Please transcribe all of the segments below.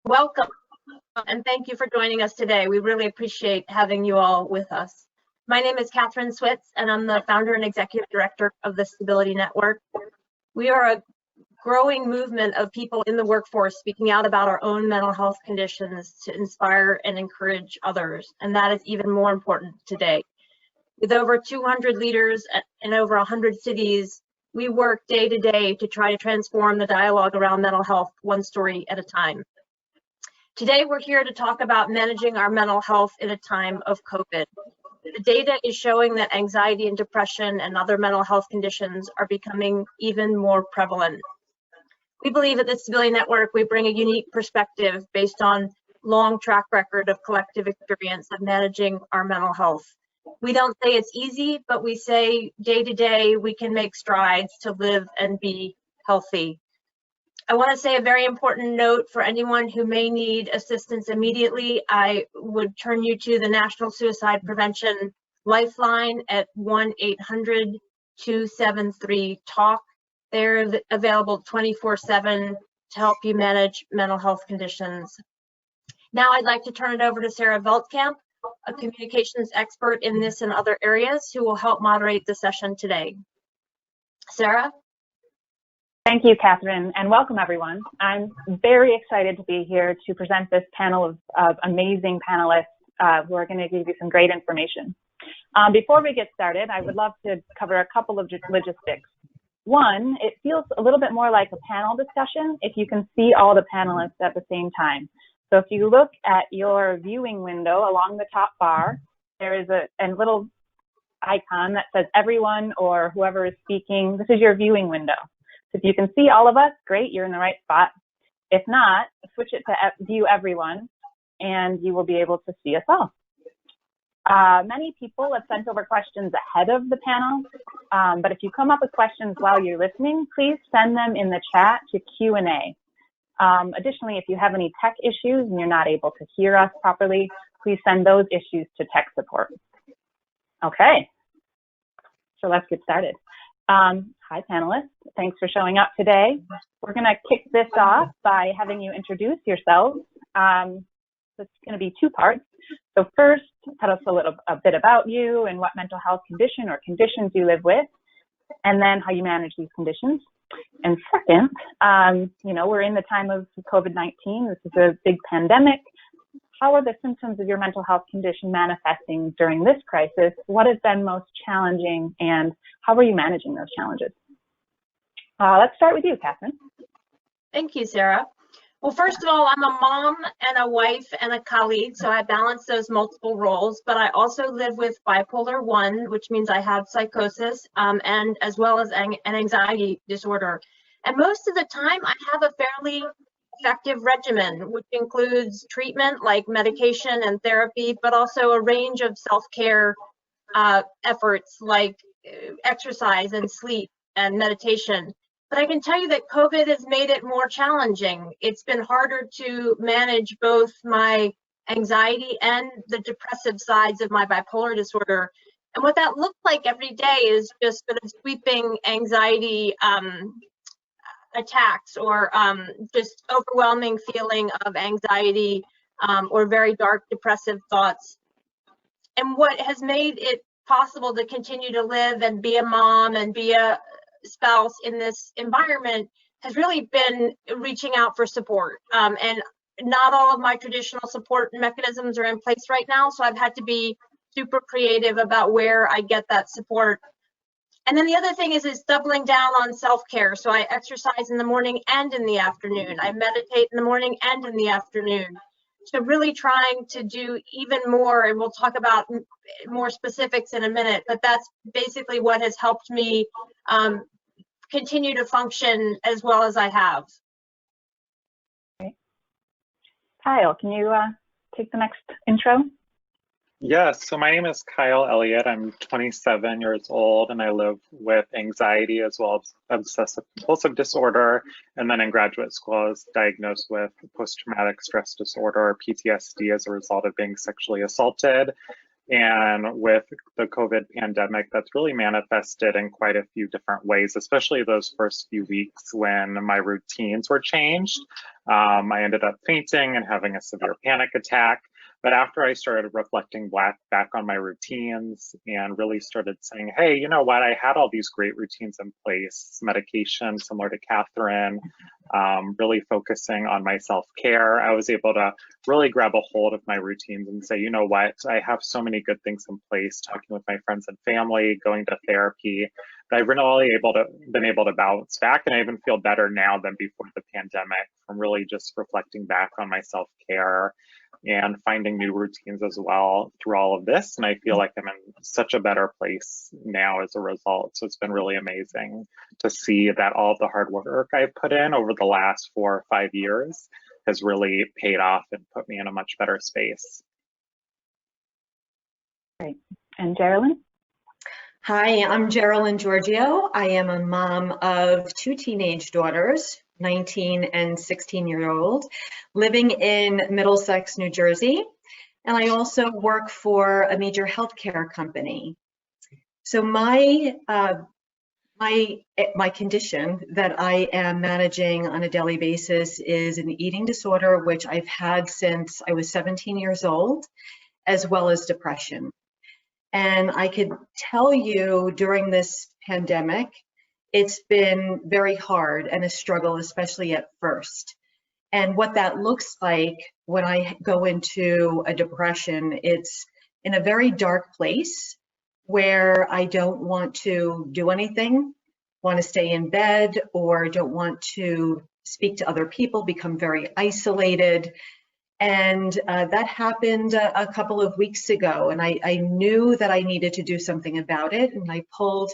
Welcome, and thank you for joining us today. We really appreciate having you all with us. My name is Katherine Switz, and I'm the founder and executive director of the Stability Network. We are a growing movement of people in the workforce speaking out about our own mental health conditions to inspire and encourage others, and that is even more important today. With over 200 leaders in over 100 cities, we work day to day to try to transform the dialogue around mental health, one story at a time. Today, we're here to talk about managing our mental health in a time of COVID. The data is showing that anxiety and depression and other mental health conditions are becoming even more prevalent. We believe at the Stability Network, we bring a unique perspective based on long track record of collective experience of managing our mental health. We don't say it's easy, but we say day to day, we can make strides to live and be healthy. I want to say a very important note for anyone who may need assistance immediately. I would turn you to the National Suicide Prevention Lifeline at 1-800-273-TALK. They're available 24/7 to help you manage mental health conditions. Now I'd like to turn it over to Sarah Veldkamp, a communications expert in this and other areas, who will help moderate the session today. Sarah? Thank you, Katherine, and welcome everyone. I'm very excited to be here to present this panel of amazing panelists who are going to give you some great information. Before we get started, I would love to cover a couple of logistics. One, it feels a little bit more like a panel discussion if you can see all the panelists at the same time. So if you look at your viewing window along the top bar, there is a little icon that says everyone or whoever is speaking. This is your viewing window. If you can see all of us, great, you're in the right spot. If not, switch it to view everyone, and you will be able to see us all. Many people have sent over questions ahead of the panel, but if you come up with questions while you're listening, please send them in the chat to Q&A. Additionally, if you have any tech issues and you're not able to hear us properly, please send those issues to tech support. Okay, so let's get started. Hi, panelists. Thanks for showing up today. We're going to kick this off by having you introduce yourselves. It's going to be two parts. So first, tell us a bit about you and what mental health condition or conditions you live with, and then how you manage these conditions. And second, we're in the time of COVID-19. This is a big pandemic. How are the symptoms of your mental health condition manifesting during this crisis? What has been most challenging, and how are you managing those challenges? Let's start with you, Katherine. Thank you, Sarah. Well, first of all, I'm a mom and a wife and a colleague, so I balance those multiple roles, but I also live with bipolar 1, which means I have psychosis, and as well as an anxiety disorder. And most of the time, I have a fairly effective regimen, which includes treatment like medication and therapy, but also a range of self-care efforts like exercise and sleep and meditation. But I can tell you that COVID has made it more challenging. It's been harder to manage both my anxiety and the depressive sides of my bipolar disorder. And what that looks like every day is just sort of sweeping anxiety attacks, or just overwhelming feeling of anxiety, or very dark depressive thoughts. And what has made it possible to continue to live and be a mom and be a spouse in this environment has really been reaching out for support. And not all of my traditional support mechanisms are in place right now, so I've had to be super creative about where I get that support. And then the other thing is doubling down on self-care. So I exercise in the morning and in the afternoon. I meditate in the morning and in the afternoon. So really trying to do even more, and we'll talk about more specifics in a minute, but that's basically what has helped me continue to function as well as I have. Okay. Kyle, can you take the next intro? Yes, so my name is Kyle Elliott. I'm 27 years old, and I live with anxiety as well as obsessive compulsive disorder. And then in graduate school, I was diagnosed with post-traumatic stress disorder, or PTSD, as a result of being sexually assaulted. And with the COVID pandemic, that's really manifested in quite a few different ways, especially those first few weeks when my routines were changed. I ended up fainting and having a severe panic attack. But after I started reflecting back on my routines and really started saying, hey, you know what, I had all these great routines in place, medication similar to Katherine, really focusing on my self-care, I was able to really grab a hold of my routines and say, you know what, I have so many good things in place, talking with my friends and family, going to therapy, that I've really been able to bounce back. And I even feel better now than before the pandemic from really just reflecting back on my self-care and finding new routines as well through all of this. And I feel like I'm in such a better place now as a result. So it's been really amazing to see that all of the hard work I've put in over the last 4 or 5 years has really paid off and put me in a much better space. Great. And Geralyn? Hi, I'm Geralyn Giorgio. I am a mom of 2 teenage daughters, 19 and 16-year-old, living in Middlesex, New Jersey. And I also work for a major healthcare company. So my condition that I am managing on a daily basis is an eating disorder, which I've had since I was 17 years old, as well as depression. And I could tell you during this pandemic, it's been very hard and a struggle, especially at first. And what that looks like when I go into a depression, it's in a very dark place where I don't want to do anything, want to stay in bed, or don't want to speak to other people, become very isolated. And that happened a couple of weeks ago, and I knew that I needed to do something about it, and I pulled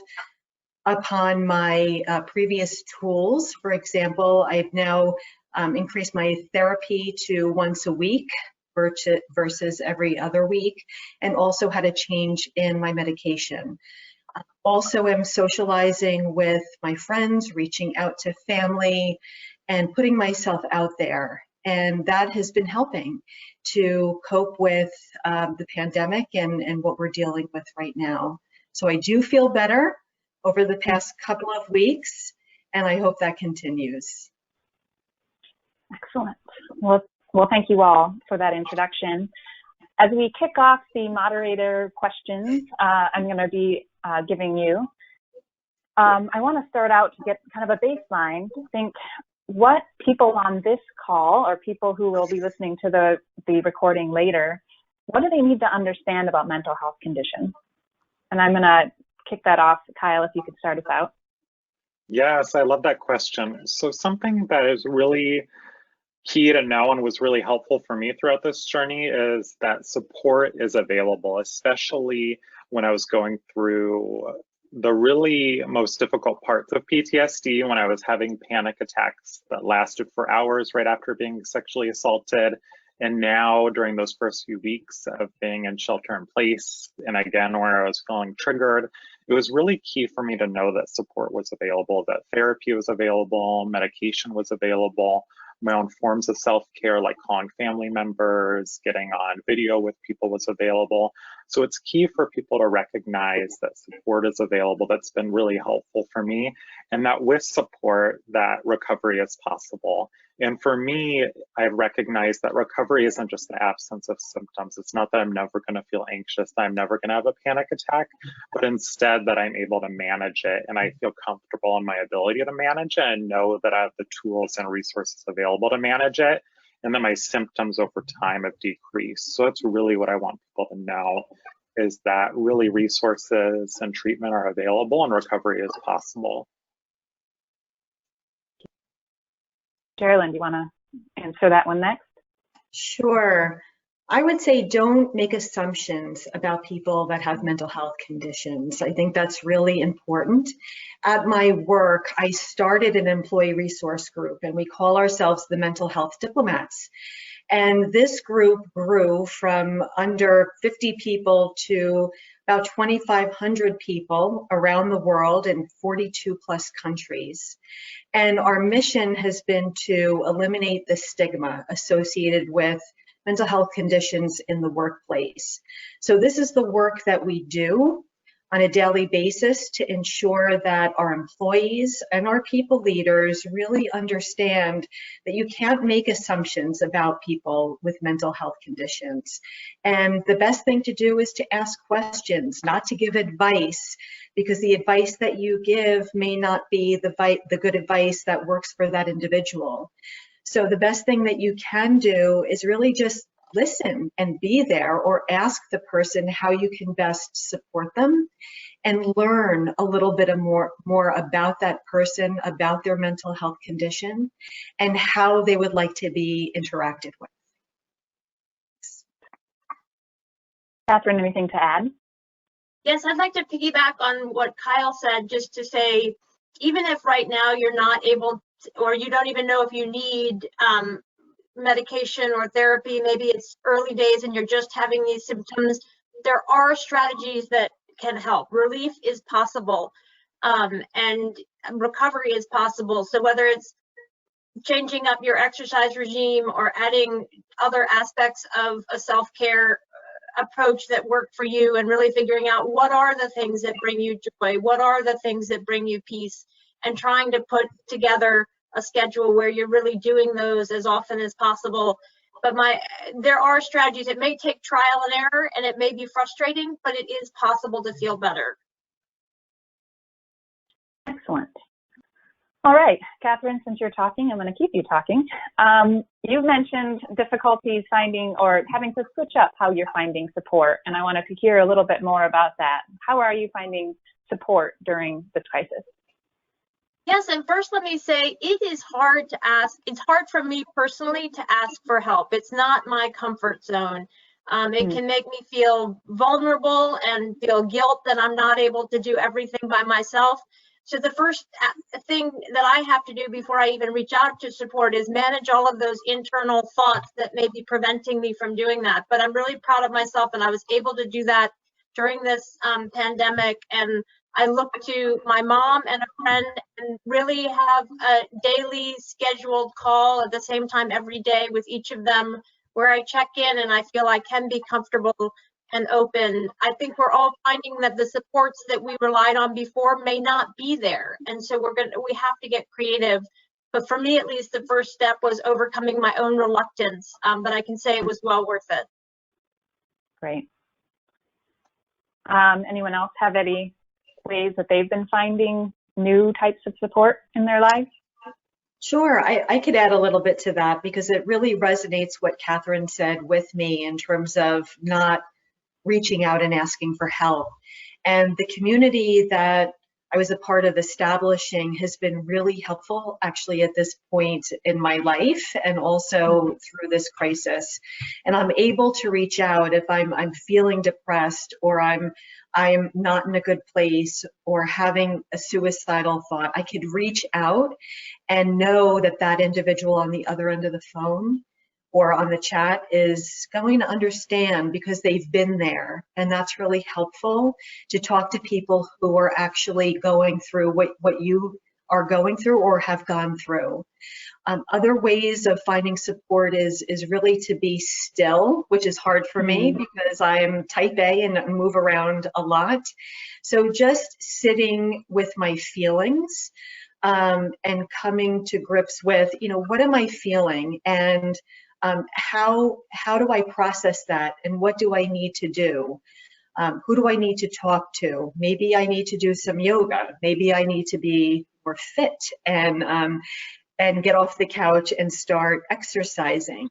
upon my previous tools. For example, I've now increased my therapy to once a week versus every other week, and also had a change in my medication. Also am socializing with my friends, reaching out to family, and putting myself out there. And that has been helping to cope with the pandemic and what we're dealing with right now. So I do feel better over the past couple of weeks, and I hope that continues. Excellent. Well, thank you all for that introduction. As we kick off the moderator questions, I'm going to be giving you, I want to start out to get kind of a baseline to think what people on this call or people who will be listening to the recording later, what do they need to understand about mental health conditions? And I'm going to kick that off. Kyle, if you could start us out. Yes, I love that question. So something that is really key to know and was really helpful for me throughout this journey is that support is available, especially when I was going through the really most difficult parts of PTSD, when I was having panic attacks that lasted for hours right after being sexually assaulted. And now during those first few weeks of being in shelter in place, and again, where I was feeling triggered, it was really key for me to know that support was available, that therapy was available, medication was available, my own forms of self-care like calling family members, getting on video with people was available. So it's key for people to recognize that support is available. That's been really helpful for me, and that with support, that recovery is possible. And for me, I recognize that recovery isn't just the absence of symptoms. It's not that I'm never going to feel anxious, that I'm never going to have a panic attack, but instead that I'm able to manage it, and I feel comfortable in my ability to manage it and know that I have the tools and resources available to manage it, and that my symptoms over time have decreased. So that's really what I want people to know, is that really resources and treatment are available and recovery is possible. Geralyn, do you want to answer that one next? Sure. I would say don't make assumptions about people that have mental health conditions. I think that's really important. At my work, I started an employee resource group, and we call ourselves the Mental Health Diplomats. And this group grew from under 50 people to about 2,500 people around the world in 42 plus countries. And our mission has been to eliminate the stigma associated with mental health conditions in the workplace. So this is the work that we do on a daily basis to ensure that our employees and our people leaders really understand that you can't make assumptions about people with mental health conditions. And the best thing to do is to ask questions, not to give advice, because the advice that you give may not be the good advice that works for that individual. So the best thing that you can do is really just listen and be there, or ask the person how you can best support them, and learn a little bit more about that person, about their mental health condition, and how they would like to be interacted with. Katherine, anything to add? Yes, I'd like to piggyback on what Kyle said, just to say, even if right now you're not able to, or you don't even know if you need medication or therapy, maybe it's early days and you're just having these symptoms, there are strategies that can help. Relief is possible, and recovery is possible. So whether it's changing up your exercise regime or adding other aspects of a self-care approach that work for you, and really figuring out what are the things that bring you joy, what are the things that bring you peace, and trying to put together a schedule where you're really doing those as often as possible. But there are strategies. It may take trial and error, and it may be frustrating, but it is possible to feel better. Excellent. All right, Katherine, since you're talking, I'm going to keep you talking. You've mentioned difficulties finding or having to switch up how you're finding support, and I wanted to hear a little bit more about that. How are you finding support during this crisis? Yes, and first let me say, it is hard to ask. It's hard for me personally to ask for help. It's not my comfort zone. It can make me feel vulnerable and feel guilt that I'm not able to do everything by myself. So the first thing that I have to do before I even reach out to support is manage all of those internal thoughts that may be preventing me from doing that. But I'm really proud of myself, and I was able to do that during this pandemic. And I look to my mom and a friend and really have a daily scheduled call at the same time every day with each of them, where I check in and I feel I can be comfortable and open. I think we're all finding that the supports that we relied on before may not be there. And so we have to get creative. But for me, at least, the first step was overcoming my own reluctance. But I can say it was well worth it. Great. Anyone else have any ways that they've been finding new types of support in their lives? Sure, I could add a little bit to that, because it really resonates what Katherine said with me in terms of not reaching out and asking for help. And the community that I was a part of establishing has been really helpful, actually, at this point in my life, and also through this crisis. And I'm able to reach out if I'm feeling depressed, or I'm not in a good place, or having a suicidal thought. I could reach out and know that that individual on the other end of the phone or on the chat is going to understand, because they've been there. And that's really helpful, to talk to people who are actually going through what you are going through or have gone through. Other ways of finding support is really to be still, which is hard for me because I'm type A and move around a lot. So just sitting with my feelings and coming to grips with, what am I feeling? And how do I process that, and what do I need to do? Who do I need to talk to? Maybe I need to do some yoga. Maybe I need to be more fit and get off the couch and start exercising.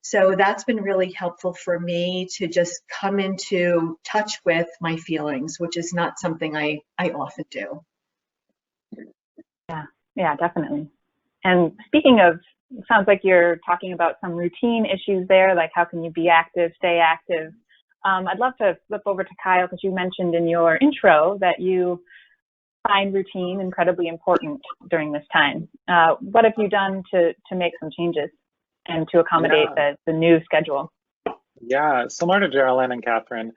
So that's been really helpful for me, to just come into touch with my feelings, which is not something I often do. Yeah, definitely. And speaking of, it sounds like you're talking about some routine issues there, like how can you be active, stay active. I'd love to flip over to Kyle, because you mentioned in your intro that you find routine incredibly important during this time. What have you done to make some changes and to accommodate the new schedule? Yeah, similar to Geralyn and Katherine,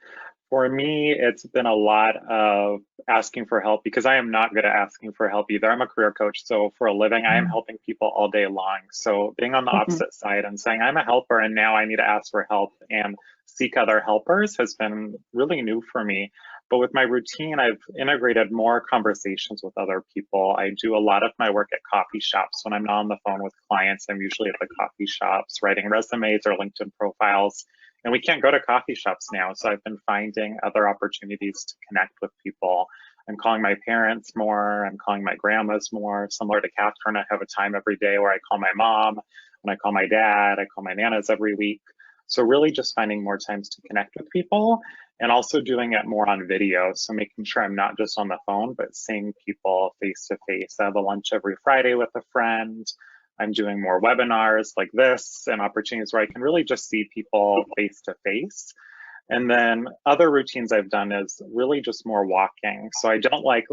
For me, it's been a lot of asking for help because I am not good at asking for help either. I'm a career coach, so for a living, I am helping people all day long. So being on the opposite side and saying I'm a helper and now I need to ask for help and seek other helpers has been really new for me. But with my routine, I've integrated more conversations with other people. I do a lot of my work at coffee shops. When I'm not on the phone with clients, I'm usually at the coffee shops writing resumes or LinkedIn profiles. And we can't go to coffee shops now. So I've been finding other opportunities to connect with people. I'm calling my parents more. I'm calling my grandmas more. Similar to Catherine, I have a time every day where I call my mom. When I call my dad, I call my nanas every week. So really just finding more times to connect with people and also doing it more on video. So making sure I'm not just on the phone, but seeing people face to face. I have a lunch every Friday with a friend. I'm doing more webinars like this and opportunities where I can really just see people face to face. And then other routines I've done is really just more walking. So I don't like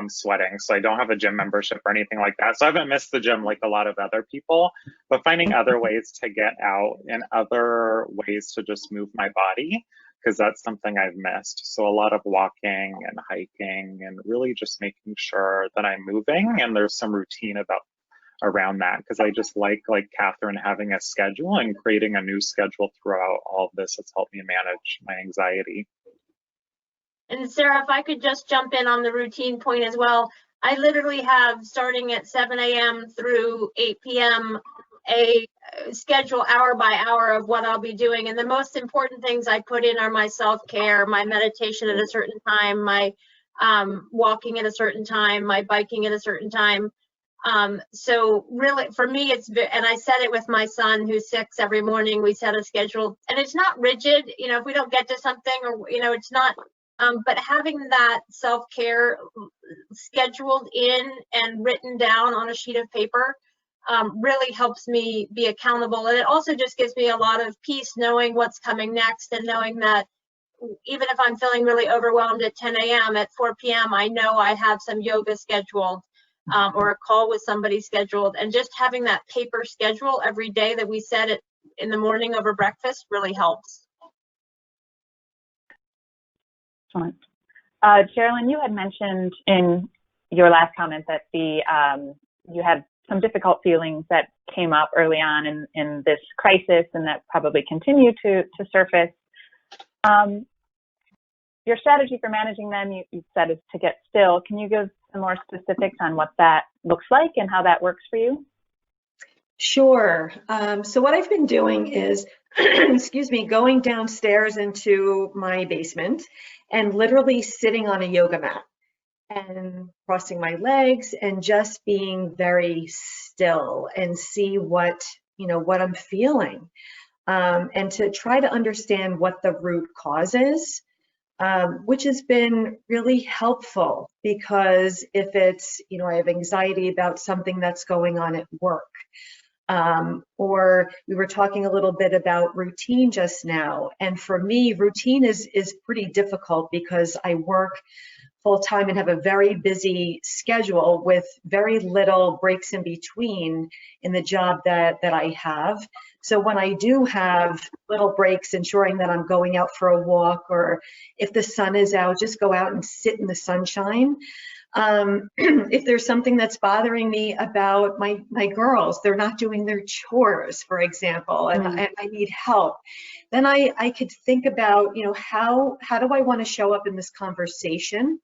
sweating. So I don't have a gym membership or anything like that. So I haven't missed the gym like a lot of other people, but finding other ways to get out and other ways to just move my body, because that's something I've missed. So a lot of walking and hiking and really just making sure that I'm moving and there's some routine around that, because I just like Catherine, having a schedule and creating a new schedule throughout all of this has helped me manage my anxiety. And Sarah, if I could just jump in on the routine point as well, I literally have, starting at 7 a.m. through 8 p.m., a schedule hour by hour of what I'll be doing. And the most important things I put in are my self-care, my meditation at a certain time, my walking at a certain time, my biking at a certain time. So really for me, and I set it with my son who's 6 every morning. We set a schedule and it's not rigid, you know, if we don't get to something or, you know, it's not, but having that self-care scheduled in and written down on a sheet of paper really helps me be accountable. And it also just gives me a lot of peace knowing what's coming next and knowing that even if I'm feeling really overwhelmed at 10 a.m. at 4 p.m., I know I have some yoga scheduled. Or a call with somebody scheduled, and just having that paper schedule every day that we set it in the morning over breakfast really helps. Excellent. Geralyn, you had mentioned in your last comment that you had some difficult feelings that came up early on in this crisis and that probably continue to surface. Your strategy for managing them, you said, is to get still. Can you give some more specifics on what that looks like and how that works for you? Sure. So what I've been doing is, excuse me, going downstairs into my basement and literally sitting on a yoga mat and crossing my legs and just being very still and see what I'm feeling, and to try to understand what the root cause is. Which has been really helpful, because if it's, I have anxiety about something that's going on at work, or we were talking a little bit about routine just now. And for me, routine is pretty difficult because I work full time and have a very busy schedule with very little breaks in between in the job that I have. So when I do have little breaks, ensuring that I'm going out for a walk, or if the sun is out, just go out and sit in the sunshine. If there's something that's bothering me about my girls, they're not doing their chores, for example, and I need help, then I could think about, how do I want to show up in this conversation?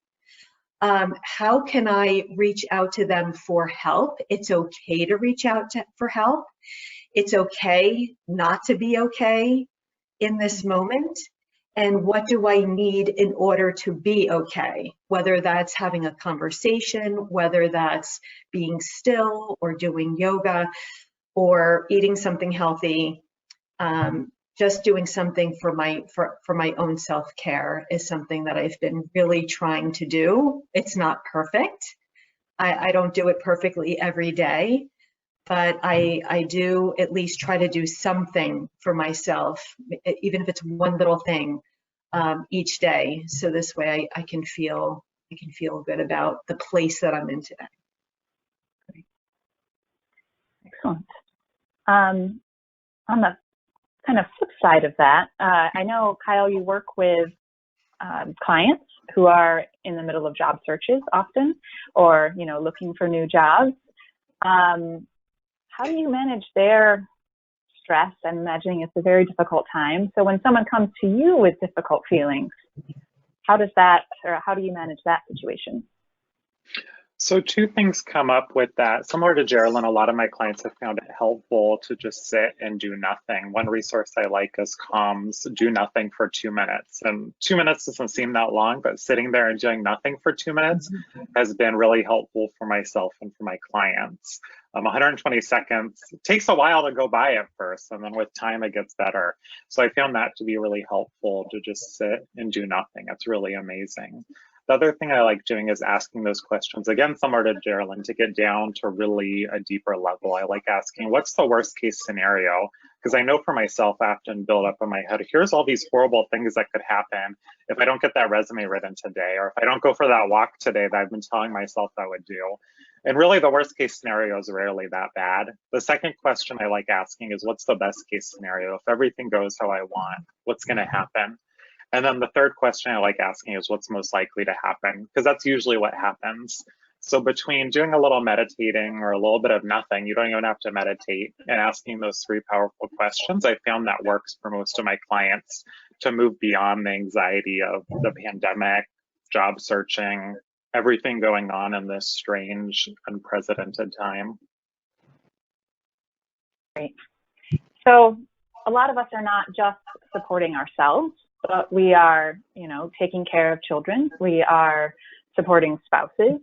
How can I reach out to them for help? It's okay to reach out for help. It's okay not to be okay in this moment. And what do I need in order to be okay? Whether that's having a conversation, whether that's being still or doing yoga or eating something healthy, just doing something for my own self-care is something that I've been really trying to do. It's not perfect. I don't do it perfectly every day, but I do at least try to do something for myself, even if it's one little thing each day. So this way I can feel good about the place that I'm in today. Excellent. On the kind of flip side of that, I know, Kyle, you work with clients who are in the middle of job searches often, or looking for new jobs. How do you manage their stress? I'm imagining it's a very difficult time. So when someone comes to you with difficult feelings, how do you manage that situation? So two things come up with that. Similar to Geralyn, a lot of my clients have found it helpful to just sit and do nothing. One resource I like is Calm's Do Nothing for 2 minutes. And 2 minutes doesn't seem that long, but sitting there and doing nothing for 2 minutes has been really helpful for myself and for my clients. 120 seconds, it takes a while to go by at first, and then with time it gets better. So I found that to be really helpful, to just sit and do nothing. It's really amazing. The other thing I like doing is asking those questions, again, similar to Geralyn, to get down to really a deeper level. I like asking, what's the worst case scenario? Because I know for myself, I often build up in my head, here's all these horrible things that could happen if I don't get that resume written today, or if I don't go for that walk today that I've been telling myself I would do. And really the worst case scenario is rarely that bad. The second question I like asking is, what's the best case scenario? If everything goes how I want, what's gonna happen? And then the third question I like asking is, what's most likely to happen? Because that's usually what happens. So between doing a little meditating or a little bit of nothing, you don't even have to meditate, and asking those three powerful questions, I found that works for most of my clients to move beyond the anxiety of the pandemic, job searching, everything going on in this strange, unprecedented time. Great. So a lot of us are not just supporting ourselves, but we are, taking care of children. We are supporting spouses.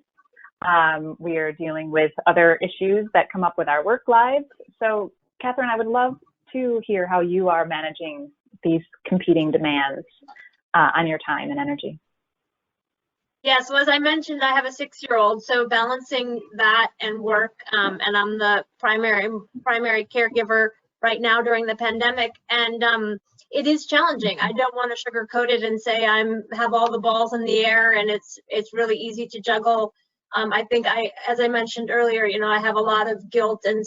We are dealing with other issues that come up with our work lives. So, Katherine, I would love to hear how you are managing these competing demands on your time and energy. Yeah, so as I mentioned, I have a 6-year-old, so balancing that and work, and I'm the primary caregiver right now during the pandemic, and it is challenging. I don't want to sugarcoat it and say have all the balls in the air and it's really easy to juggle. I think as I mentioned earlier, I have a lot of guilt and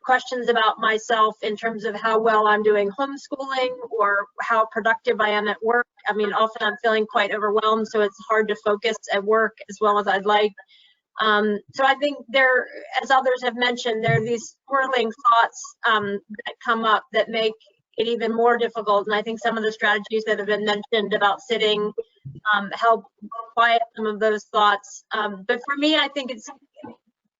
questions about myself in terms of how well I'm doing homeschooling or how productive I am at work. I mean, often I'm feeling quite overwhelmed, so it's hard to focus at work as well as I'd like. So I think as others have mentioned, there are these swirling thoughts that come up that make it even more difficult. And I think some of the strategies that have been mentioned about sitting help quiet some of those thoughts. But for me, I think the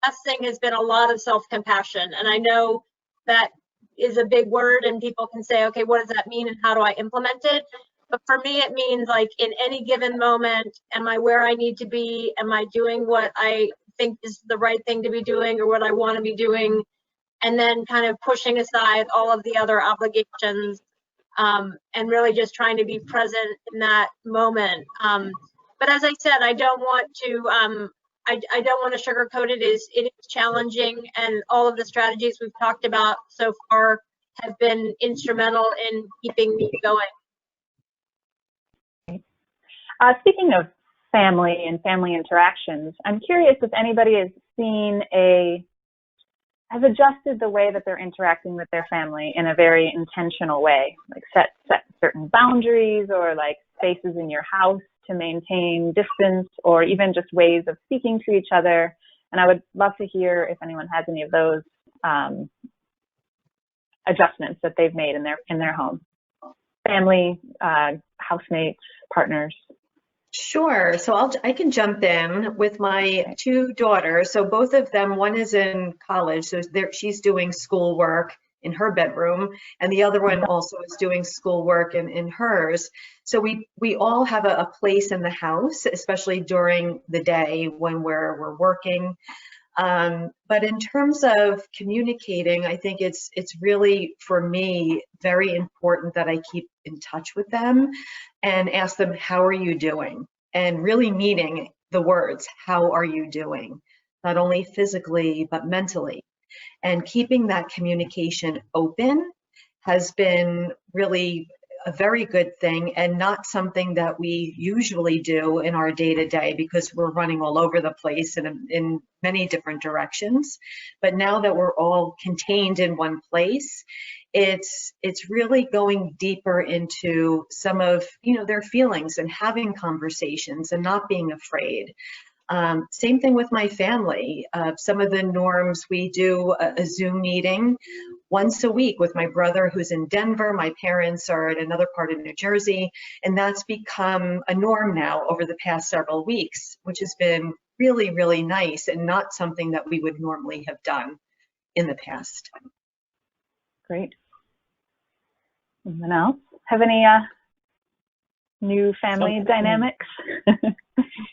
best thing has been a lot of self-compassion. And I know that is a big word and people can say, okay, what does that mean and how do I implement it? But for me, it means like in any given moment, am I where I need to be? Am I doing what I think is the right thing to be doing or what I want to be doing? And then kind of pushing aside all of the other obligations and really just trying to be present in that moment. But as I said, I don't want to I don't want to sugarcoat it. It is challenging, and all of the strategies we've talked about so far have been instrumental in keeping me going. Speaking of family and family interactions, I'm curious if anybody has adjusted the way that they're interacting with their family in a very intentional way, like set certain boundaries or like spaces in your house to maintain distance, or even just ways of speaking to each other. And I would love to hear if anyone has any of those adjustments that they've made in their home. Family, housemates, partners. Sure. So I can jump in with my two daughters. So both of them, one is in college, so she's doing schoolwork in her bedroom, and the other one also is doing schoolwork in hers. So we all have a place in the house, especially during the day when we're working. But in terms of communicating, I think it's really, for me, very important that I keep in touch with them and ask them, how are you doing? And really meaning the words, how are you doing? Not only physically, but mentally. And keeping that communication open has been really a very good thing, and not something that we usually do in our day-to-day because we're running all over the place in many different directions. But now that we're all contained in one place, it's really going deeper into some of, their feelings and having conversations and not being afraid. Same thing with my family. Some of the norms, we do a Zoom meeting once a week with my brother who's in Denver. My parents are in another part of New Jersey, and that's become a norm now over the past several weeks, which has been really, really nice and not something that we would normally have done in the past. Great. Anyone else have any new family dynamics?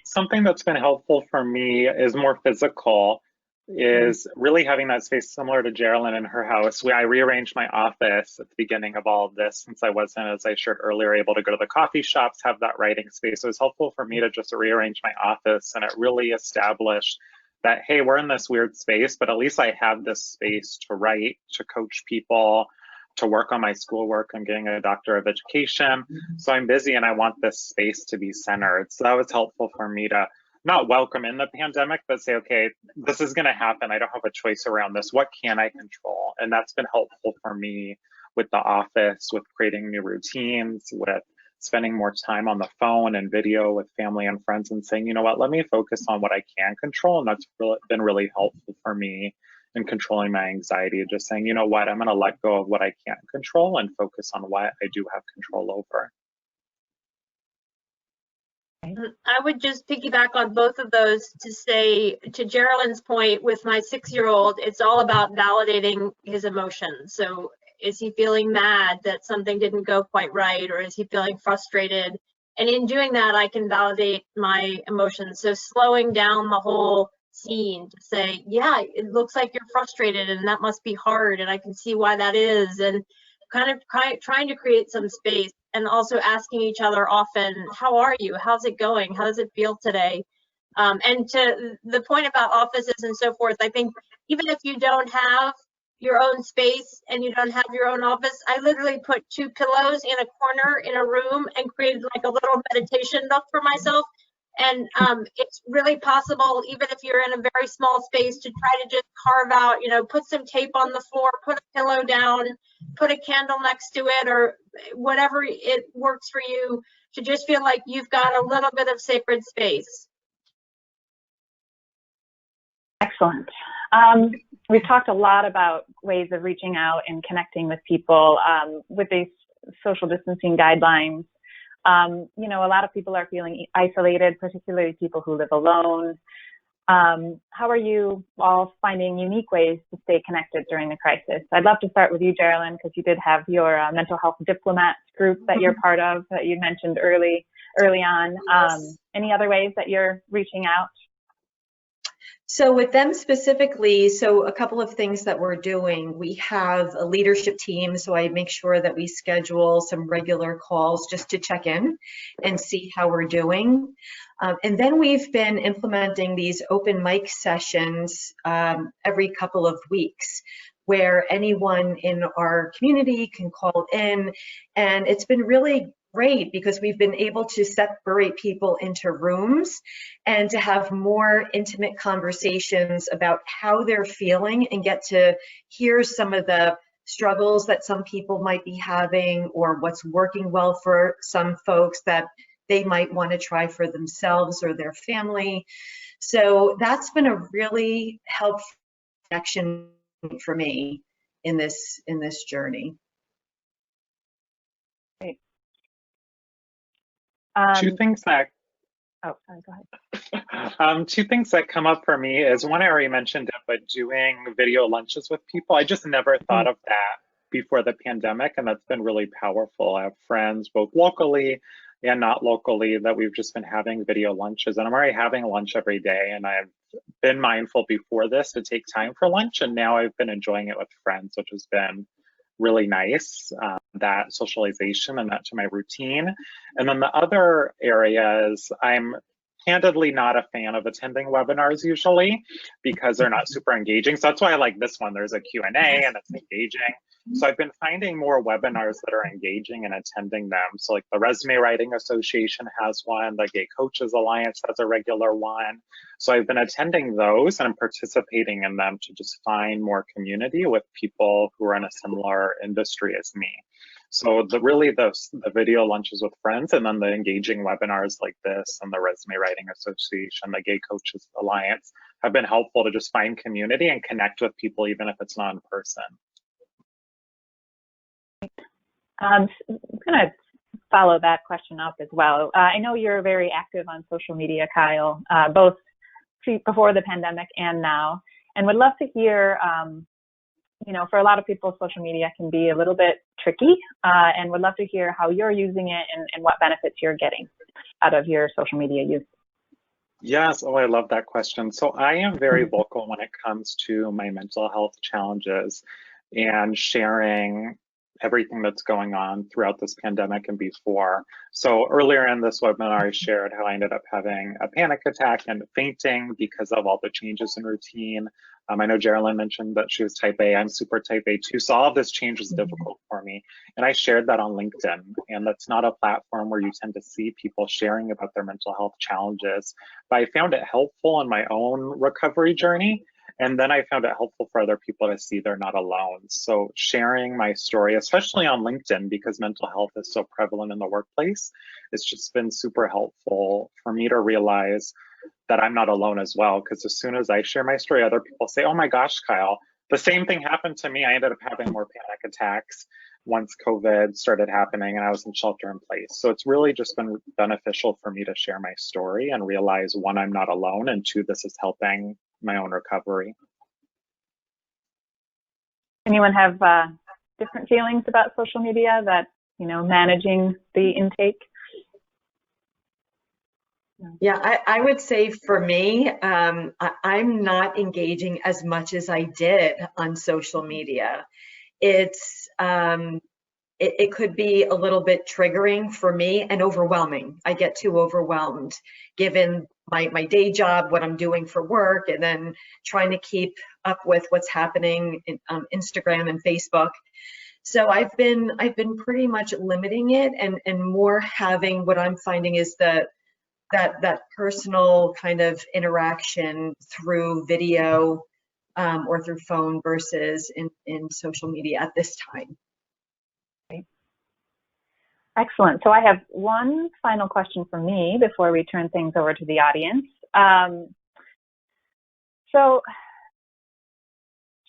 Something that's been helpful for me is more physical, is really having that space similar to Geralyn in her house. I rearranged my office at the beginning of all of this, since I wasn't, as I shared earlier, able to go to the coffee shops, have that writing space. So it was helpful for me to just rearrange my office, and it really established that, hey, we're in this weird space, but at least I have this space to write, to coach people, to work on my schoolwork. I'm getting a doctor of education. So I'm busy and I want this space to be centered. So that was helpful for me to not welcome in the pandemic, but say, okay, this is going to happen. I don't have a choice around this. What can I control? And that's been helpful for me with the office, with creating new routines, with spending more time on the phone and video with family and friends, and saying, you know what, let me focus on what I can control. And that's been really helpful for me in controlling my anxiety, just saying, you know what, I'm going to let go of what I can't control and focus on what I do have control over. I would just piggyback on both of those to say, to Geralyn's point, with my 6-year-old, it's all about validating his emotions. So is he feeling mad that something didn't go quite right, or is he feeling frustrated? And in doing that, I can validate my emotions. So slowing down the whole scene to say, yeah, it looks like you're frustrated and that must be hard, and I can see why that is, and kind of trying to create some space, and also asking each other often, how are you? How's it going? How does it feel today? And to the point about offices and so forth, I think even if you don't have your own space and you don't have your own office, I literally put 2 pillows in a corner in a room and created like a little meditation nook for myself. And it's really possible, even if you're in a very small space, to try to just carve out, put some tape on the floor, put a pillow down, put a candle next to it, or whatever it works for you, to just feel like you've got a little bit of sacred space. Excellent. We've talked a lot about ways of reaching out and connecting with people with these social distancing guidelines. A lot of people are feeling isolated, particularly people who live alone. How are you all finding unique ways to stay connected during the crisis? I'd love to start with you, Geralyn, because you did have your mental health diplomats group that you're part of, that you mentioned early on. Any other ways that you're reaching out? So with them specifically, so a couple of things that we're doing. We have a leadership team, so I make sure that we schedule some regular calls just to check in and see how we're doing. And then we've been implementing these open mic sessions every couple of weeks, where anyone in our community can call in. And it's been really great because we've been able to separate people into rooms and to have more intimate conversations about how they're feeling, and get to hear some of the struggles that some people might be having, or what's working well for some folks that they might want to try for themselves or their family. So that's been a really helpful connection for me in this journey. Great. Two things that Oh, sorry, go ahead. 2 things that come up for me is, one, I already mentioned it, but doing video lunches with people. I just never thought of that before the pandemic, and that's been really powerful. I have friends both locally and not locally that we've just been having video lunches, and I'm already having lunch every day, and I've been mindful before this to take time for lunch, and now I've been enjoying it with friends, which has been really nice, that socialization and that to my routine. And then the other area is, I'm candidly not a fan of attending webinars usually because they're not super engaging. So that's why I like this one. There's a Q&A and it's engaging. So I've been finding more webinars that are engaging and attending them. So like the Resume Writing Association has one, the Gay Coaches Alliance has a regular one. So I've been attending those and participating in them to just find more community with people who are in a similar industry as me. So the video lunches with friends, and then the engaging webinars like this and the Resume Writing Association, the Gay Coaches Alliance have been helpful to just find community and connect with people even if it's not in person. I'm going to follow that question up as well. I know you're very active on social media, Kyle, both before the pandemic and now, and would love to hear, for a lot of people, social media can be a little bit tricky, and would love to hear how you're using it and what benefits you're getting out of your social media use. Yes, I love that question. So I am very vocal when it comes to my mental health challenges and sharing everything that's going on throughout this pandemic and before. So earlier in this webinar, I shared how I ended up having a panic attack and fainting because of all the changes in routine. I know Geralyn mentioned that she was type A. I'm super type A too. So all of this change was difficult for me. And I shared that on LinkedIn. And that's not a platform where you tend to see people sharing about their mental health challenges. But I found it helpful in my own recovery journey. And then I found it helpful for other people to see they're not alone. So sharing my story, especially on LinkedIn, because mental health is so prevalent in the workplace, it's just been super helpful for me to realize that I'm not alone as well. Because as soon as I share my story, other people say, oh my gosh, Kyle, the same thing happened to me. I ended up having more panic attacks once COVID started happening and I was in shelter in place. So it's really just been beneficial for me to share my story and realize, one, I'm not alone, and two, this is helping my own recovery. Anyone have different feelings about social media, that, managing the intake? Yeah, I would say for me, I'm not engaging as much as I did on social media. It could be a little bit triggering for me and overwhelming. I get too overwhelmed given my day job, what I'm doing for work, and then trying to keep up with what's happening on Instagram and Facebook. So I've been pretty much limiting it and more having, what I'm finding is that personal kind of interaction through video or through phone versus in social media at this time. Excellent. So I have one final question for me before we turn things over to the audience. So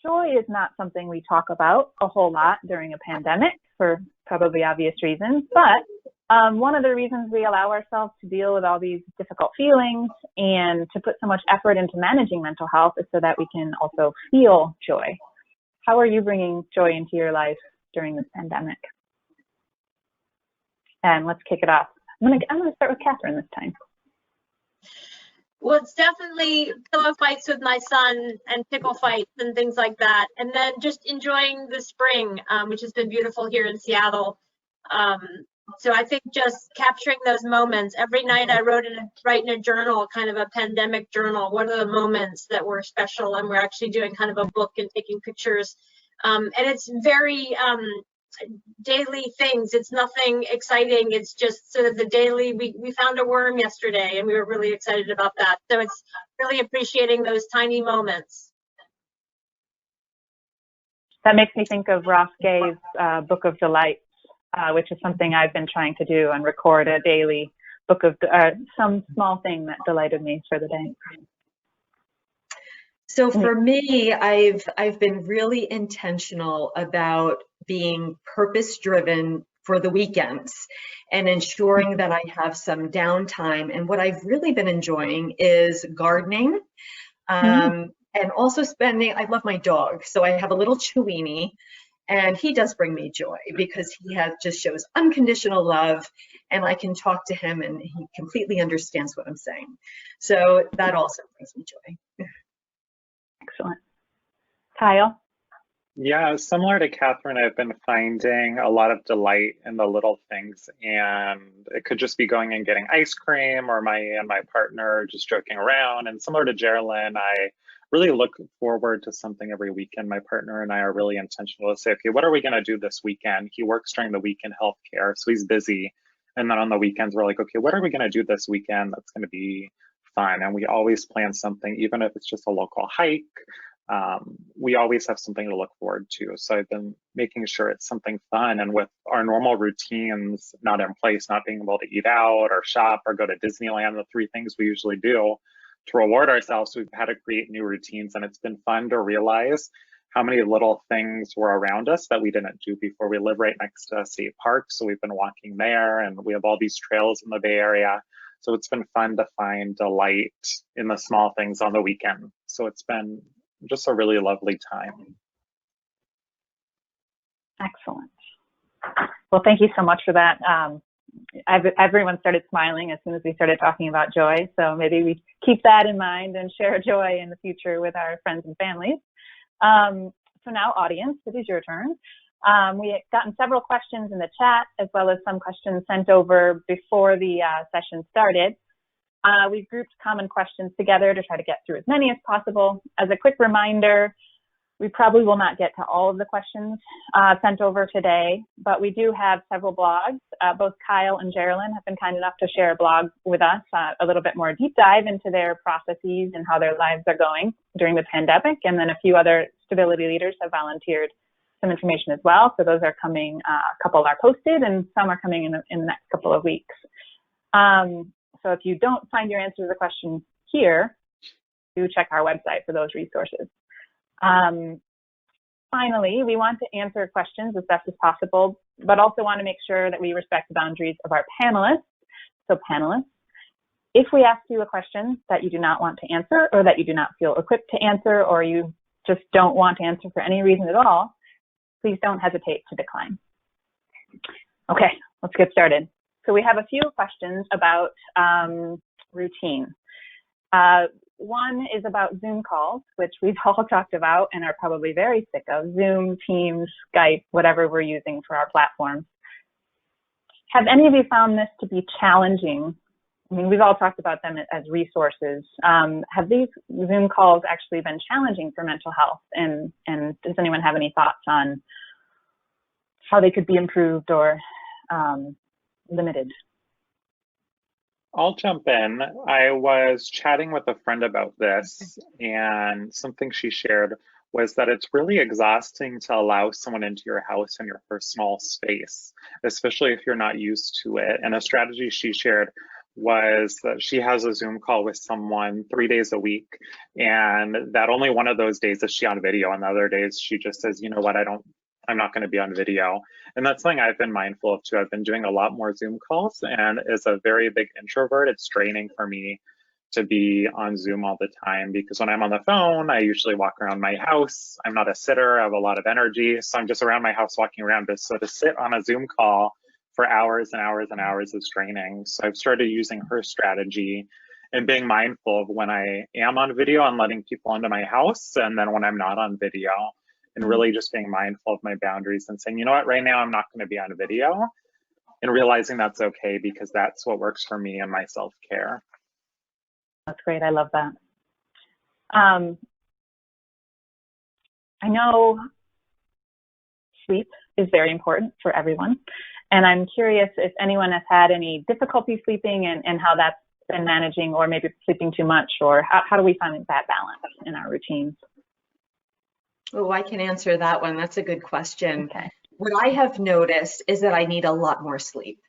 joy is not something we talk about a whole lot during a pandemic for probably obvious reasons, but one of the reasons we allow ourselves to deal with all these difficult feelings and to put so much effort into managing mental health is so that we can also feel joy. How are you bringing joy into your life during this pandemic? And let's kick it off. I'm gonna start with Katherine this time. Well, it's definitely pillow fights with my son and pickle fights and things like that. And then just enjoying the spring, which has been beautiful here in Seattle. So I think just capturing those moments. Every night I write in a journal, kind of a pandemic journal. What are the moments that were special? And we're actually doing kind of a book and taking pictures. And it's very daily things. It's nothing exciting. It's just sort of the daily, we found a worm yesterday and we were really excited about that. So it's really appreciating those tiny moments. That makes me think of Ross Gay's Book of Delights, which is something I've been trying to do and record a daily book of some small thing that delighted me for the day. So for me, I've been really intentional about being purpose-driven for the weekends and ensuring that I have some downtime. And what I've really been enjoying is gardening and also I love my dog. So I have a little Chiweenie, and he does bring me joy because he just shows unconditional love, and I can talk to him and he completely understands what I'm saying. So that also brings me joy. Excellent. Kyle? Yeah, similar to Catherine, I've been finding a lot of delight in the little things, and it could just be going and getting ice cream, or my partner just joking around. And similar to Geralyn, I really look forward to something every weekend. My partner and I are really intentional to say, okay, what are we going to do this weekend? He works during the week in healthcare, so he's busy. And then on the weekends, we're like, okay, what are we going to do this weekend that's going to be fun? And we always plan something, even if it's just a local hike. We always have something to look forward to. So I've been making sure it's something fun, and with our normal routines not in place, not being able to eat out or shop or go to Disneyland, the three things we usually do to reward ourselves, we've had to create new routines, and it's been fun to realize how many little things were around us that we didn't do before. We live right next to a state park, so we've been walking there, and we have all these trails in the Bay Area. So it's been fun to find delight in the small things on the weekend. So it's been just a really lovely time. Excellent. Well, thank you so much for that. Everyone started smiling as soon as we started talking about joy. So maybe we keep that in mind and share joy in the future with our friends and families. So now, audience, it is your turn. We had gotten several questions in the chat, as well as some questions sent over before the session started. We've grouped common questions together to try to get through as many as possible. As a quick reminder, we probably will not get to all of the questions sent over today, but we do have several blogs. Both Kyle and Geralyn have been kind enough to share a blog with us, a little bit more deep dive into their processes and how their lives are going during the pandemic. And then a few other stability leaders have volunteered some information as well. So those are coming, a couple are posted and some are coming in the next couple of weeks. So if you don't find your answer to the question here, do check our website for those resources. Finally, we want to answer questions as best as possible, but also want to make sure that we respect the boundaries of our panelists. So panelists, if we ask you a question that you do not want to answer, or that you do not feel equipped to answer, or you just don't want to answer for any reason at all, please don't hesitate to decline. Okay, let's get started. So we have a few questions about routine. One is about Zoom calls, which we've all talked about and are probably very sick of. Zoom, Teams, Skype, whatever we're using for our platforms. Have any of you found this to be challenging? I mean, we've all talked about them as resources. Have these Zoom calls actually been challenging for mental health? And does anyone have any thoughts on how they could be improved or limited? I'll jump in. I was chatting with a friend about this, and something she shared was that it's really exhausting to allow someone into your house and your personal space, especially if you're not used to it. And a strategy she shared was that she has a Zoom call with someone 3 days a week, and that only one of those days is she on video, and the other days she just says, you know what, I'm not going to be on video. And that's something I've been mindful of too. I've been doing a lot more Zoom calls, and as a very big introvert, it's draining for me to be on Zoom all the time, because when I'm on the phone, I usually walk around my house. I'm not a sitter, I have a lot of energy, so I'm just around my house walking around. So to sit on a Zoom call for hours and hours and hours is draining. So I've started using her strategy and being mindful of when I am on video and letting people into my house, and then when I'm not on video, and really just being mindful of my boundaries and saying, you know what, right now I'm not going to be on video, and realizing that's okay, because that's what works for me and my self-care. That's great. I love that. I know sleep is very important for everyone, and I'm curious if anyone has had any difficulty sleeping and how that's been managing, or maybe sleeping too much, or how do we find that balance in our routines? Oh, I can answer that one. That's a good question. Okay. What I have noticed is that I need a lot more sleep.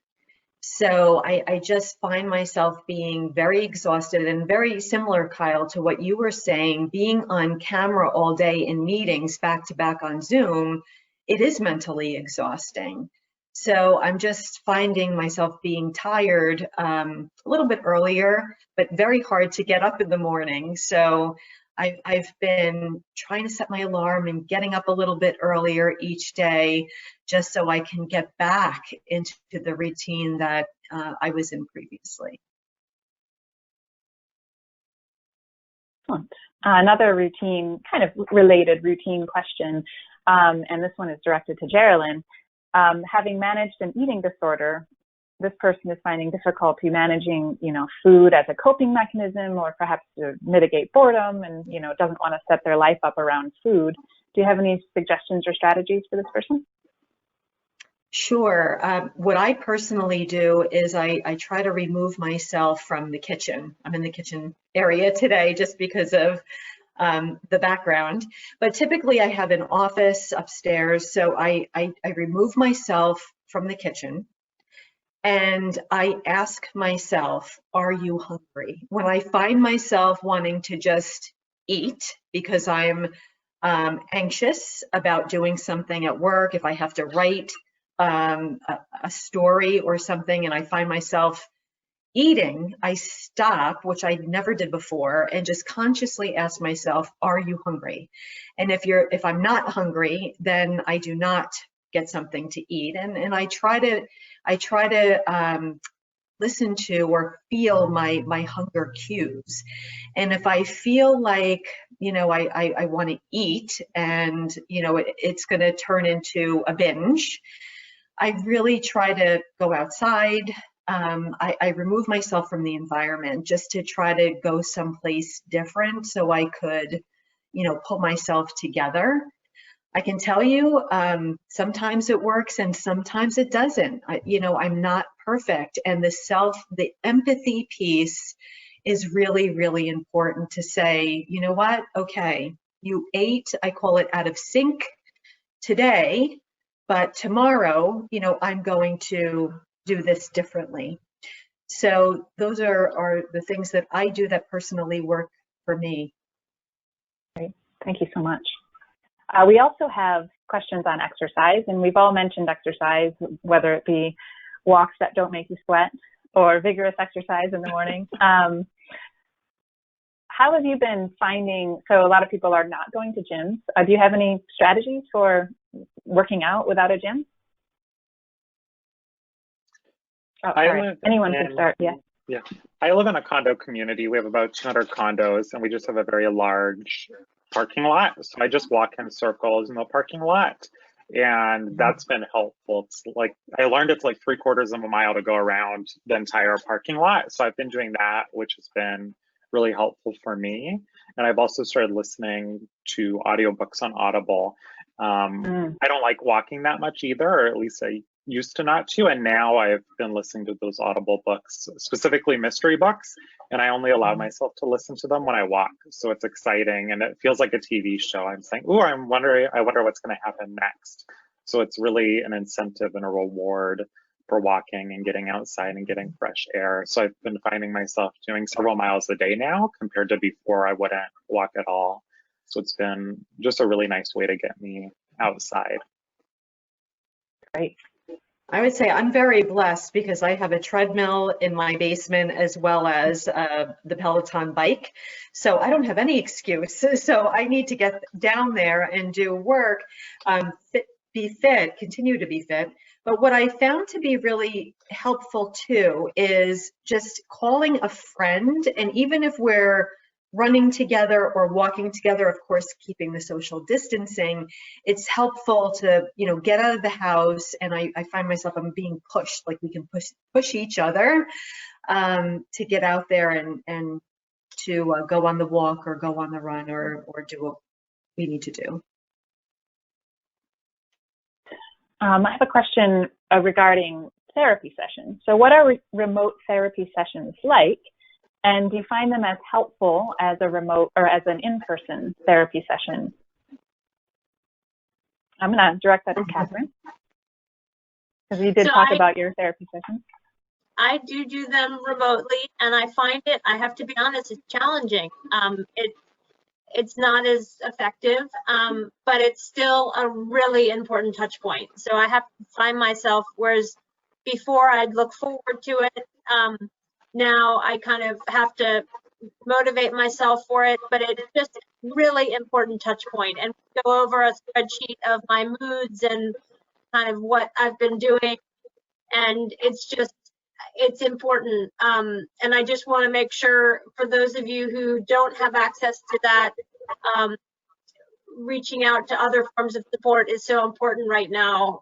So I just find myself being very exhausted, and very similar, Kyle, to what you were saying, being on camera all day in meetings back to back on Zoom, it is mentally exhausting. So I'm just finding myself being tired a little bit earlier, but very hard to get up in the morning. So I've been trying to set my alarm and getting up a little bit earlier each day, just so I can get back into the routine that I was in previously. Another routine, kind of related routine question. and this one is directed to Geralyn. Having managed an eating disorder, this person is finding difficulty managing, food as a coping mechanism, or perhaps to mitigate boredom, and, doesn't want to set their life up around food. Do you have any suggestions or strategies for this person? Sure. What I personally do is I try to remove myself from the kitchen. I'm in the kitchen area today just because of the background, but typically I have an office upstairs, so I remove myself from the kitchen. And I ask myself, are you hungry? When I find myself wanting to just eat because I'm anxious about doing something at work, if I have to write a story or something and I find myself eating, I stop, which I never did before, and just consciously ask myself, are you hungry? And if I'm not hungry, then I do not get something to eat. And I try to listen to or feel my hunger cues. And if I feel like, I want to eat and, it's going to turn into a binge, I really try to go outside. I remove myself from the environment just to try to go someplace different so I could, pull myself together. I can tell you, sometimes it works and sometimes it doesn't. I'm not perfect. And the empathy piece is really, really important to say, you know what? Okay, you ate, I call it out of sync today, but tomorrow, I'm going to do this differently. So those are the things that I do that personally work for me. Great. Thank you so much. We also have questions on exercise, and we've all mentioned exercise, whether it be walks that don't make you sweat or vigorous exercise in the morning. How have you been finding, so a lot of people are not going to gyms. Do you have any strategies for working out without a gym? Oh, sorry. Anyone can start, yeah. Yeah, I live in a condo community. We have about 200 condos, and we just have a very large parking lot. So I just walk in circles in the parking lot, and that's been helpful. It's like, I learned it's like 3/4 of a mile to go around the entire parking lot. So I've been doing that, which has been really helpful for me. And I've also started listening to audiobooks on Audible. I don't like walking that much either, or at least I used to not to, and now I've been listening to those Audible books, specifically mystery books, and I only allow myself to listen to them when I walk. So it's exciting, and it feels like a TV show. I'm saying, "Ooh, I wonder what's going to happen next." So it's really an incentive and a reward for walking and getting outside and getting fresh air. So I've been finding myself doing several miles a day now, compared to before I wouldn't walk at all. So it's been just a really nice way to get me outside. Great. I would say I'm very blessed because I have a treadmill in my basement as well as the Peloton bike. So I don't have any excuse. So I need to get down there and do work, be fit, continue to be fit. But what I found to be really helpful too is just calling a friend. And even if we're running together or walking together, of course, keeping the social distancing, it's helpful to, get out of the house. And I find myself, I'm being pushed, like we can push each other to get out there and to go on the walk or go on the run or do what we need to do. I have a question regarding therapy sessions. So what are remote therapy sessions like? And do you find them as helpful as a remote or as an in-person therapy session? I'm going to direct that to Katherine, because you did talk about your therapy sessions. I do them remotely, and I find it, I have to be honest, it's challenging. It's not as effective, but it's still a really important touch point. So I have to find myself, whereas before I'd look forward to it, now I kind of have to motivate myself for it, but it's just a really important touch point. And go over a spreadsheet of my moods and kind of what I've been doing. And it's important. And I just want to make sure, for those of you who don't have access to that, reaching out to other forms of support is so important right now.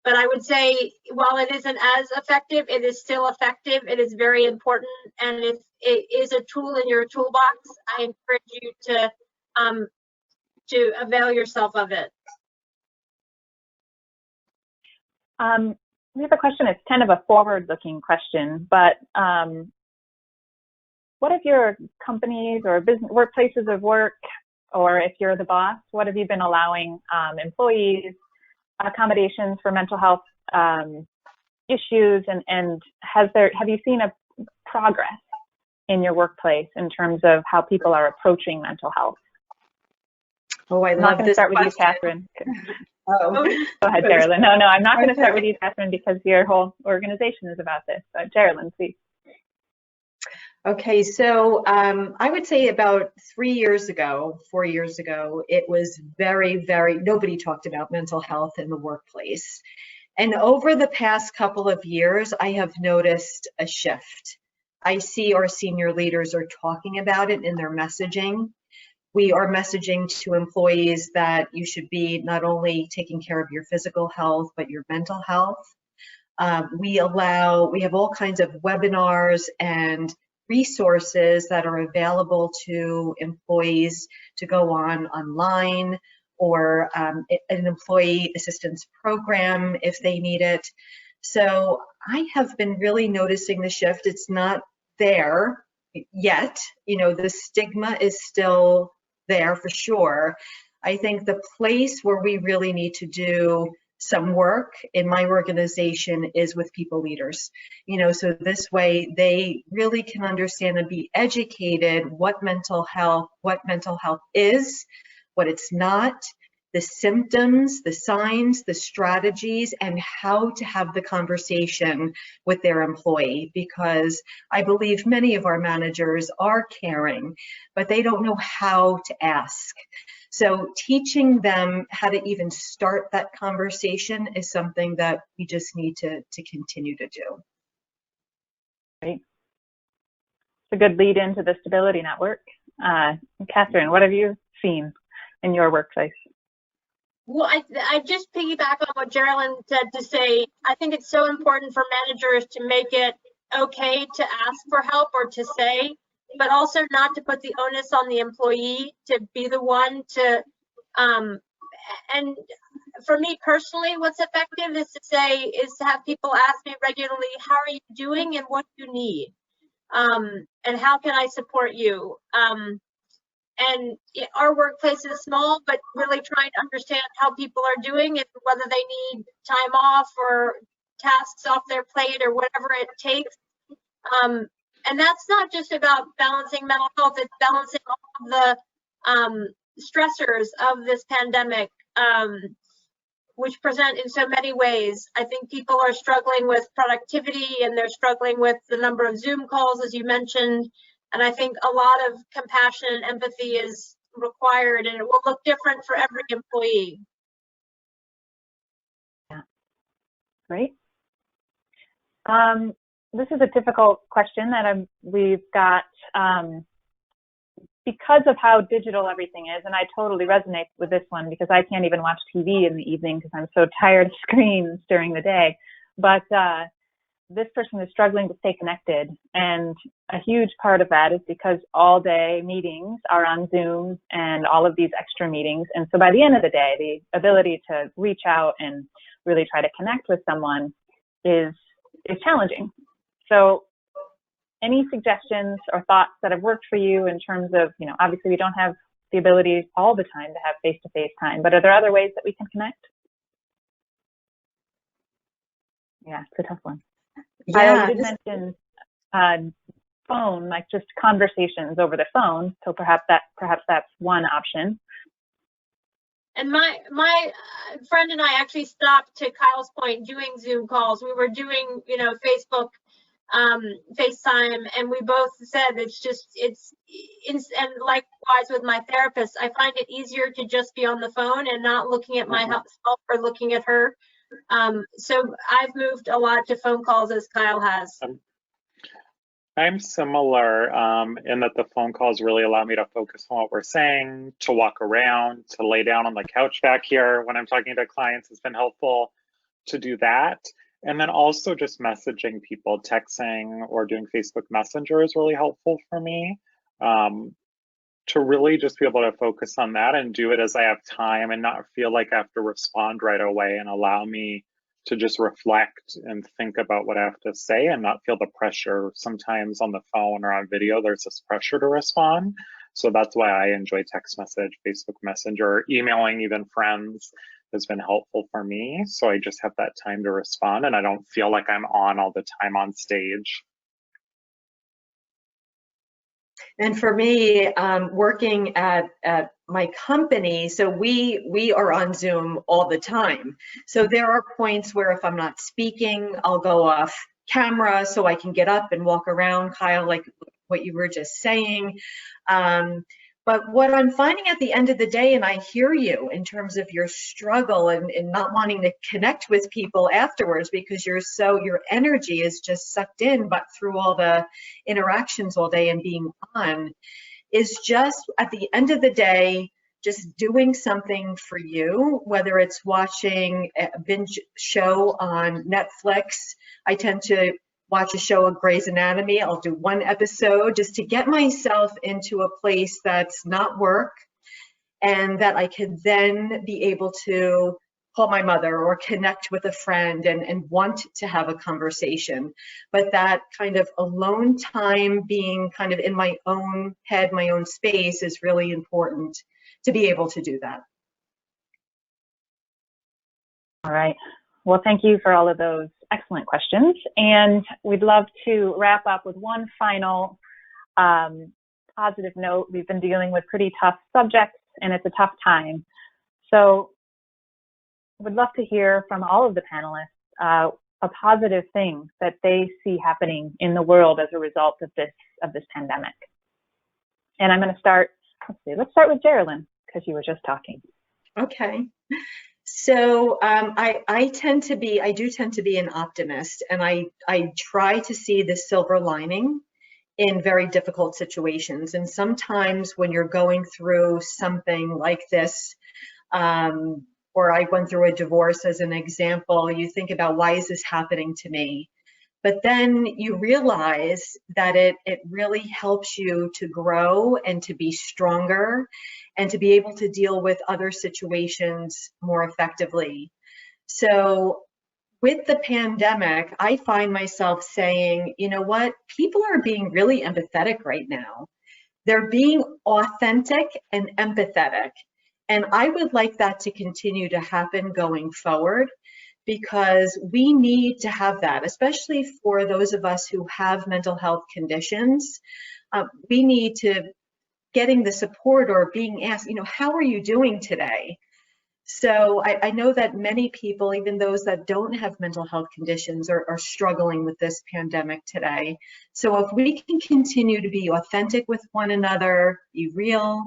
But I would say, while it isn't as effective, it is still effective. It is very important, and if it is a tool in your toolbox, I encourage you to avail yourself of it. We have a question. It's kind of a forward-looking question, but what if your companies or business workplaces of work, or if you're the boss, what have you been allowing employees accommodations for mental health issues, and have you seen a progress in your workplace in terms of how people are approaching mental health? Oh, I I'm love not going to this start with you, question. Catherine. Oh. Go ahead, Geralyn. No, I'm not going to start Okay. with you, Catherine, because your whole organization is about this. But Geralyn, please. Okay, so I would say about 4 years ago, it was nobody talked about mental health in the workplace. And over the past couple of years, I have noticed a shift. I see our senior leaders are talking about it in their messaging. We are messaging to employees that you should be not only taking care of your physical health, but your mental health. We have all kinds of webinars and resources that are available to employees to go online, or an employee assistance program if they need it. So I have been really noticing the shift. It's not there yet. The stigma is still there for sure. I think the place where we really need to do some work in my organization is with people leaders, so this way they really can understand and be educated what mental health is, what it's not, the symptoms, the signs, the strategies, and how to have the conversation with their employee, because I believe many of our managers are caring, but they don't know how to ask. So teaching them how to even start that conversation is something that we just need to continue to do. Great. It's a good lead into the Stability Network. Catherine, what have you seen in your workplace? Well, I just piggyback on what Geralyn said to say, I think it's so important for managers to make it okay to ask for help or to say, but also not to put the onus on the employee to be the one to, and for me personally, what's effective is to have people ask me regularly, how are you doing and what do you need? And how can I support you? And our workplace is small, but really trying to understand how people are doing and whether they need time off or tasks off their plate or whatever it takes. And that's not just about balancing mental health, it's balancing all of the stressors of this pandemic, which present in so many ways. I think people are struggling with productivity, and they're struggling with the number of Zoom calls, as you mentioned. And I think a lot of compassion and empathy is required, and it will look different for every employee. Yeah, great. This is a difficult question that we've got because of how digital everything is, and I totally resonate with this one because I can't even watch TV in the evening because I'm so tired of screens during the day. But this person is struggling to stay connected, and a huge part of that is because all day meetings are on Zoom and all of these extra meetings. And so by the end of the day, the ability to reach out and really try to connect with someone is challenging. So any suggestions or thoughts that have worked for you in terms of, obviously we don't have the ability all the time to have face-to-face time, but are there other ways that we can connect? Yeah, it's a tough one. Yeah, I did mention phone, like just conversations over the phone. So perhaps that's one option. And my friend and I actually stopped, to Kyle's point, doing Zoom calls. We were doing, Facebook, FaceTime, and we both said and likewise with my therapist, I find it easier to just be on the phone and not looking at myself or looking at her. So I've moved a lot to phone calls, as Kyle has. I'm similar in that the phone calls really allow me to focus on what we're saying, to walk around, to lay down on the couch back here when I'm talking to clients has been helpful to do that. And then also just messaging people, texting or doing Facebook Messenger is really helpful for me. To really just be able to focus on that and do it as I have time and not feel like I have to respond right away, and allow me to just reflect and think about what I have to say and not feel the pressure. Sometimes on the phone or on video, there's this pressure to respond. So that's why I enjoy text message, Facebook Messenger, emailing even friends has been helpful for me. So I just have that time to respond and I don't feel like I'm on all the time on stage. And for me, working at my company, so we are on Zoom all the time. So there are points where if I'm not speaking, I'll go off camera so I can get up and walk around, Kyle, like what you were just saying. But what I'm finding at the end of the day, and I hear you in terms of your struggle and not wanting to connect with people afterwards because your energy is just sucked in, but through all the interactions all day and being on, is just at the end of the day, just doing something for you, whether it's watching a binge show on Netflix. I tend to watch a show of Grey's Anatomy. I'll do one episode just to get myself into a place that's not work, and that I could then be able to call my mother or connect with a friend and want to have a conversation. But that kind of alone time, being kind of in my own head, my own space, is really important to be able to do that. All right. Well, thank you for all of those excellent questions. And we'd love to wrap up with one final positive note. We've been dealing with pretty tough subjects and it's a tough time. So we'd love to hear from all of the panelists a positive thing that they see happening in the world as a result of this pandemic. And I'm going to start, let's start with Geralyn, because you were just talking. Okay. So I do tend to be an optimist, and I try to see the silver lining in very difficult situations. And sometimes when you're going through something like this, or I went through a divorce as an example, you think about, why is this happening to me? But then you realize that it really helps you to grow and to be stronger and to be able to deal with other situations more effectively. So with the pandemic, I find myself saying, you know what, people are being really empathetic right now. They're being authentic and empathetic. And I would like that to continue to happen going forward, because we need to have that, especially for those of us who have mental health conditions. We need to getting the support or being asked, you know, how are you doing today? So I know that many people, even those that don't have mental health conditions, are struggling with this pandemic today. So if we can continue to be authentic with one another, be real,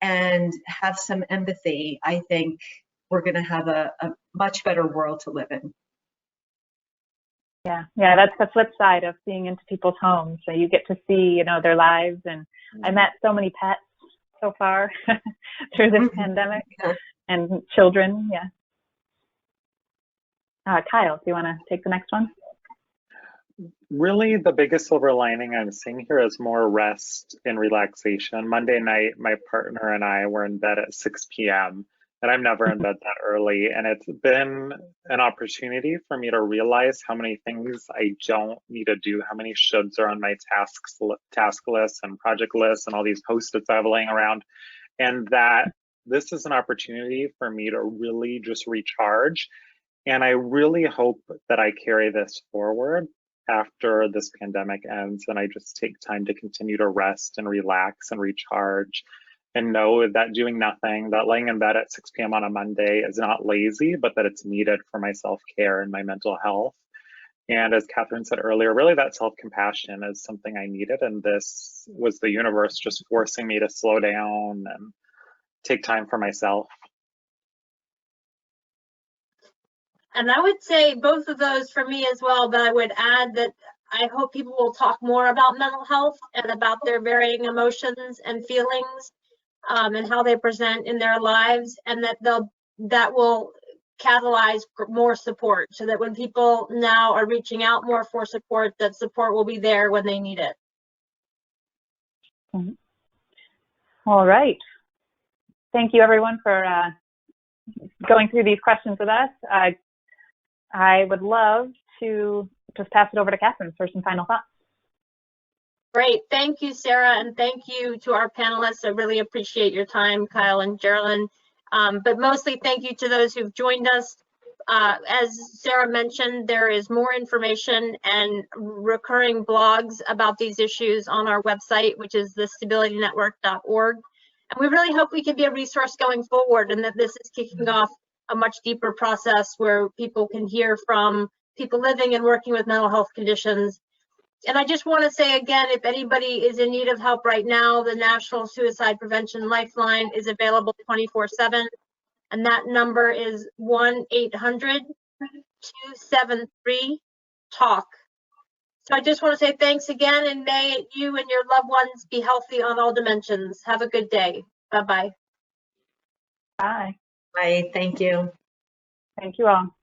and have some empathy, I think we're going to have a much better world to live in. Yeah, that's the flip side of being into people's homes. So you get to see, you know, their lives. And I met so many pets so far through this pandemic, and children. Yeah. Kyle, do you want to take the next one? Really, the biggest silver lining I'm seeing here is more rest and relaxation. Monday night, my partner and I were in bed at 6 p.m. and I'm never in bed that early. And it's been an opportunity for me to realize how many things I don't need to do, how many shoulds are on my task list and project list and all these Post-its I have laying around. And that this is an opportunity for me to really just recharge. And I really hope that I carry this forward after this pandemic ends and I just take time to continue to rest and relax and recharge, and know that doing nothing, that laying in bed at 6 p.m. on a Monday is not lazy, but that it's needed for my self-care and my mental health. And as Katherine said earlier, really that self-compassion is something I needed. And this was the universe just forcing me to slow down and take time for myself. And I would say both of those for me as well, but I would add that I hope people will talk more about mental health and about their varying emotions and feelings, and how they present in their lives, and that will catalyze more support, so that when people now are reaching out more for support, that support will be there when they need it. All right. Thank you, everyone, for going through these questions with us. I would love to just pass it over to Katherine for some final thoughts. Great. Thank you, Sarah, and thank you to our panelists. I really appreciate your time, Kyle and Geralyn. But mostly thank you to those who've joined us. As Sarah mentioned, there is more information and recurring blogs about these issues on our website, which is thestabilitynetwork.org. And we really hope we can be a resource going forward, and that this is kicking off a much deeper process where people can hear from people living and working with mental health conditions. And I just want to say again, if anybody is in need of help right now, the National Suicide Prevention Lifeline is available 24/7. And that number is 1-800-273-TALK. So I just want to say thanks again, and may you and your loved ones be healthy on all dimensions. Have a good day. Bye-bye. Bye. Bye. Thank you. Thank you all.